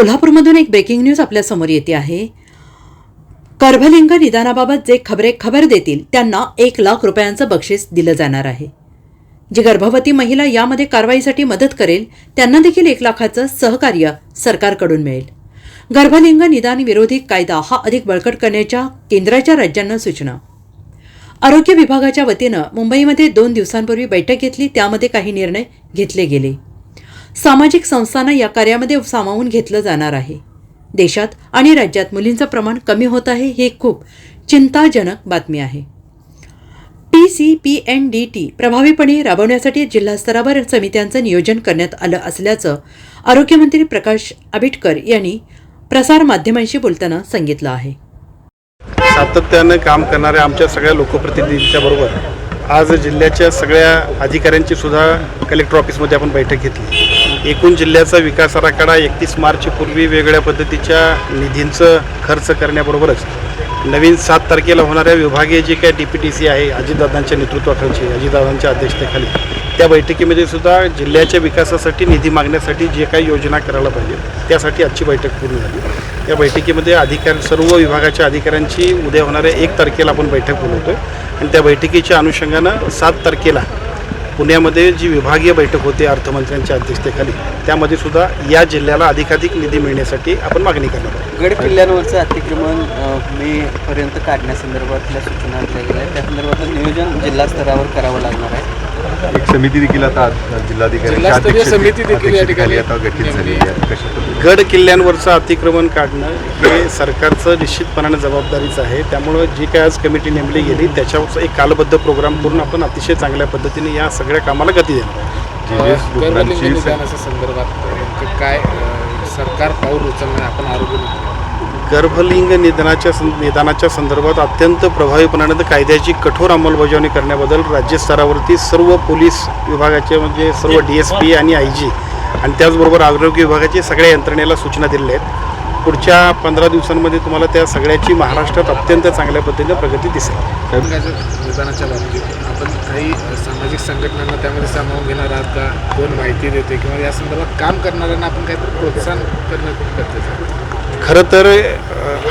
कोल्हापूरमधून एक breaking news आपल्या समोर येते आहे। गर्भलिंग निदानाबाबत जे खबर देतील त्यांना 1 लाख रुपयांचं बक्षीस दिलं जाणार आहे। जी गर्भवती महिला यामध्ये कारवाईसाठी मदत करेल त्यांना देखील 1 लाखाचं सहकार्य सरकारकडून मिळेल। गर्भलिंग निदान विरोधी कायदा हा अधिक बळकट करण्याच्या केंद्राच्या राज्यांना सूचना। आरोग्य विभागाच्या वतीनं मुंबईमध्ये 2 दिवसांपूर्वी बैठक घेतली, त्यामध्ये काही निर्णय घेतले गेले। सामाजिक संस्थांना या कार्यामध्ये सामावून घेतलं जाणार आहे। देशात आणि राज्यात मुलींचं प्रमाण कमी होत आहे, हे खूप चिंताजनक बातमी आहे। TCPNDT प्रभावीपणे राबवण्यासाठी जिल्हा स्तरावर समित्यांचं नियोजन करण्यात आलं असल्याचं आरोग्यमंत्री प्रकाश आंबेडकर यांनी प्रसार माध्यमांशी बोलताना सांगितलं आहे। सातत्याने काम करणाऱ्या आमच्या सगळ्या लोकप्रतिनिधींच्या बरोबर आज जिल्ह्याच्या सगळ्या अधिकाऱ्यांची सुद्धा कलेक्टर ऑफिसमध्ये आपण बैठक घेतली। एकूण जिल्ह्याचा विकास आराखडा 31 मार्चपूर्वी वेगवेगळ्या पद्धतीच्या निधींचं खर्च करण्याबरोबरच नवीन 7 तारखेला होणाऱ्या विभागीय जे काही DPTC आहे अजितदादांच्या नेतृत्वाखालची, अजितदादांच्या अध्यक्षतेखाली, त्या बैठकीमध्ये सुद्धा जिल्ह्याच्या विकासासाठी निधी मागण्यासाठी जे काही योजना करायला पाहिजे त्यासाठी आजची बैठक पूर्ण झाली। या बैठकीमध्ये सर्व विभागाच्या अधिकाऱ्यांची उद्या होणाऱ्या 1 तारखेला आपण बैठक बोलवतोय आणि त्या बैठकीच्या अनुषंगानं 7 तारखेला पुण्यामध्ये जी विभागीय बैठक होते अर्थमंत्र्यांच्या अध्यक्षतेखाली, त्यामध्ये सुद्धा या जिल्ह्याला अधिकाधिक निधी मिळण्यासाठी आपण मागणी करणार आहोत। गड किल्ल्यांवरचं अतिक्रमण मेपर्यंत काढण्यासंदर्भातल्या सूचना दिल्या गेल्या, त्या संदर्भातलं नियोजन जिल्हा स्तरावर करावं लागणार आहे। एक समिती देखील आता जिल्हाधिकारी समिती देखील या ठिकाणी आता गठीत झाली आहे। गड किल्ल्यांवरचं अतिक्रमण काढणं हे सरकारचं निश्चितपणाने जबाबदारीच आहे। त्यामुळे जी काय आज कमिटी नेमली गेली त्याच्यावर एक कालबद्ध प्रोग्राम करून आपण अतिशय चांगल्या पद्धतीने या सगळ्या कामाला गती देणार। संदर्भात काय सरकार पाऊल उचलणार आपण आरोग्य गर्भलिंग निदानाच्या संदर्भात अत्यंत प्रभावीपणाने कायद्याची कठोर अंमलबजावणी करण्याबद्दल राज्य स्तरावरती सर्व पोलीस विभागाचे म्हणजे सर्व DSP आणि IG आणि त्याचबरोबर आरोग्य विभागाचे सगळ्या यंत्रणेला सूचना दिलेल्या आहेत। पुढच्या 15 दिवसांमध्ये तुम्हाला त्या सगळ्याची महाराष्ट्रात अत्यंत चांगल्या पद्धतीने प्रगती दिसेल। निदानाच्या बाबतीत आपण काही सामाजिक संघटनांना त्यामध्ये सामावून घेणार आहात का? कोण माहिती देते किंवा या संदर्भात काम करणाऱ्यांना आपण काहीतरी प्रोत्साहन करणं खूप गरजेचं आहे। खरं तर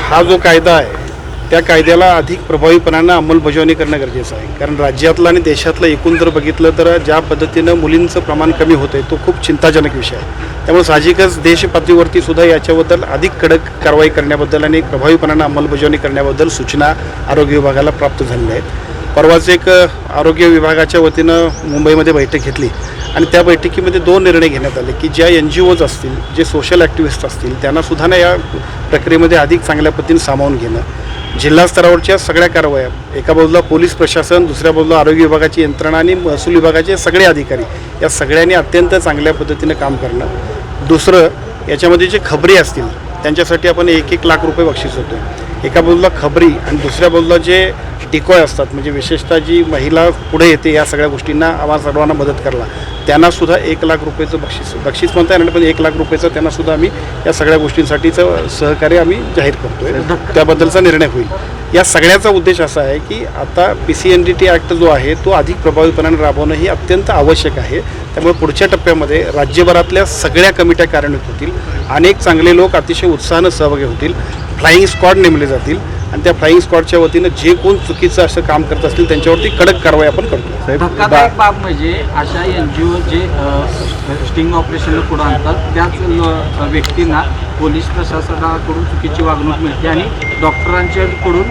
हा जो कायदा आहे त्या कायद्याला अधिक प्रभावीपणानं अंमलबजावणी करणं गरजेचं आहे, कारण राज्यातलं आणि देशातलं एकूण जर बघितलं तर ज्या पद्धतीनं मुलींचं प्रमाण कमी होतं आहे तो खूप चिंताजनक विषय आहे। त्यामुळे साहजिकच देश पातळीवरती सुद्धा याच्याबद्दल अधिक कडक कारवाई करण्याबद्दल आणि प्रभावीपणानं अंमलबजावणी करण्याबद्दल सूचना आरोग्य विभागाला प्राप्त झालेल्या आहेत। परवाच एक आरोग्य विभागाच्या वतीनं मुंबईमध्ये बैठक घेतली आणि त्या बैठकीमध्ये 2 निर्णय घेण्यात आले की ज्या NGOज असतील, जे सोशल ॲक्टिव्हिस्ट असतील त्यांनासुद्धा या प्रक्रियेमध्ये अधिक चांगल्या पद्धतीने सामावून घेणं, जिल्हा स्तरावरच्या सगळ्या कारवाया, एका बाजूला पोलीस प्रशासन, दुसऱ्या बाजूला आरोग्य विभागाची यंत्रणा आणि महसूल विभागाचे सगळे अधिकारी या सगळ्यांनी अत्यंत चांगल्या पद्धतीने काम करणं। दुसरं, याच्यामध्ये जे खबरी असतील त्यांच्यासाठी आपण 1-1 लाख रुपये बक्षीस होतो। एका बाजूला खबरी आणि दुसऱ्या बाजूला जे डिकॉय असतात, म्हणजे विशेषतः जी महिला पुढे येते या सगळ्या गोष्टींना आम्हा सर्वांना मदत करायला, त्यांनासुद्धा 1 लाख रुपयेचं बक्षीस म्हणता येणार, पण 1 लाख रुपयेचं त्यांनासुद्धा आम्ही या सगळ्या गोष्टींसाठीचं सहकार्य आम्ही जाहीर करतोय, त्याबद्दलचा निर्णय होईल। या सगळ्याचा उद्देश असा आहे की आता PCNDT ॲक्ट जो आहे तो अधिक प्रभावीपणाने राबवणं ही अत्यंत आवश्यक आहे। त्यामुळे पुढच्या टप्प्यामध्ये राज्यभरातल्या सगळ्या कमिट्या कार्यान्वित होतील, अनेक चांगले लोक अतिशय उत्साहानं सहभागी होतील, फ्लाईंग स्क्वॉड नेमले जातील आणि त्या फ्लाईंग स्क्वॉडच्या वतीनं जे कोण चुकीचं असं काम करत असतील त्यांच्यावरती कडक कारवाई आपण करतो। धक्कादायक बाब म्हणजे अशा NGO जे स्टिंग ऑपरेशनला पुढे आणतात त्याच व्यक्तींना पोलीस प्रशासनाकडून चुकीची वागणूक मिळते आणि डॉक्टरांच्याकडून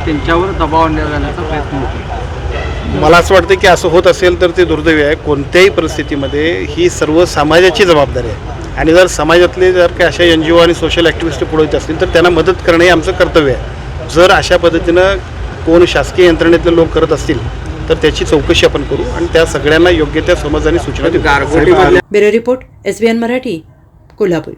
त्यांच्यावर दबाव आणण्याचा प्रयत्न होतो। मला असं वाटतं की असं होत असेल तर ते दुर्दैवी आहे। कोणत्याही परिस्थितीमध्ये ही सर्व समाजाची जबाबदारी आहे आणि जर समाजातले काही अशा NGO आणि सोशल ॲक्टिव्हिस्ट पुढे येत असतील तर त्यांना मदत करणं हे आमचं कर्तव्य आहे। जर अशा पद्धतीनं कोण शासकीय यंत्रणेतले लोक करत असतील तर त्याची चौकशी आपण करू आणि त्या सगळ्यांना योग्य त्या समज आणि सूचना देऊ। Bureau report SBN Marathi, Kolhapur.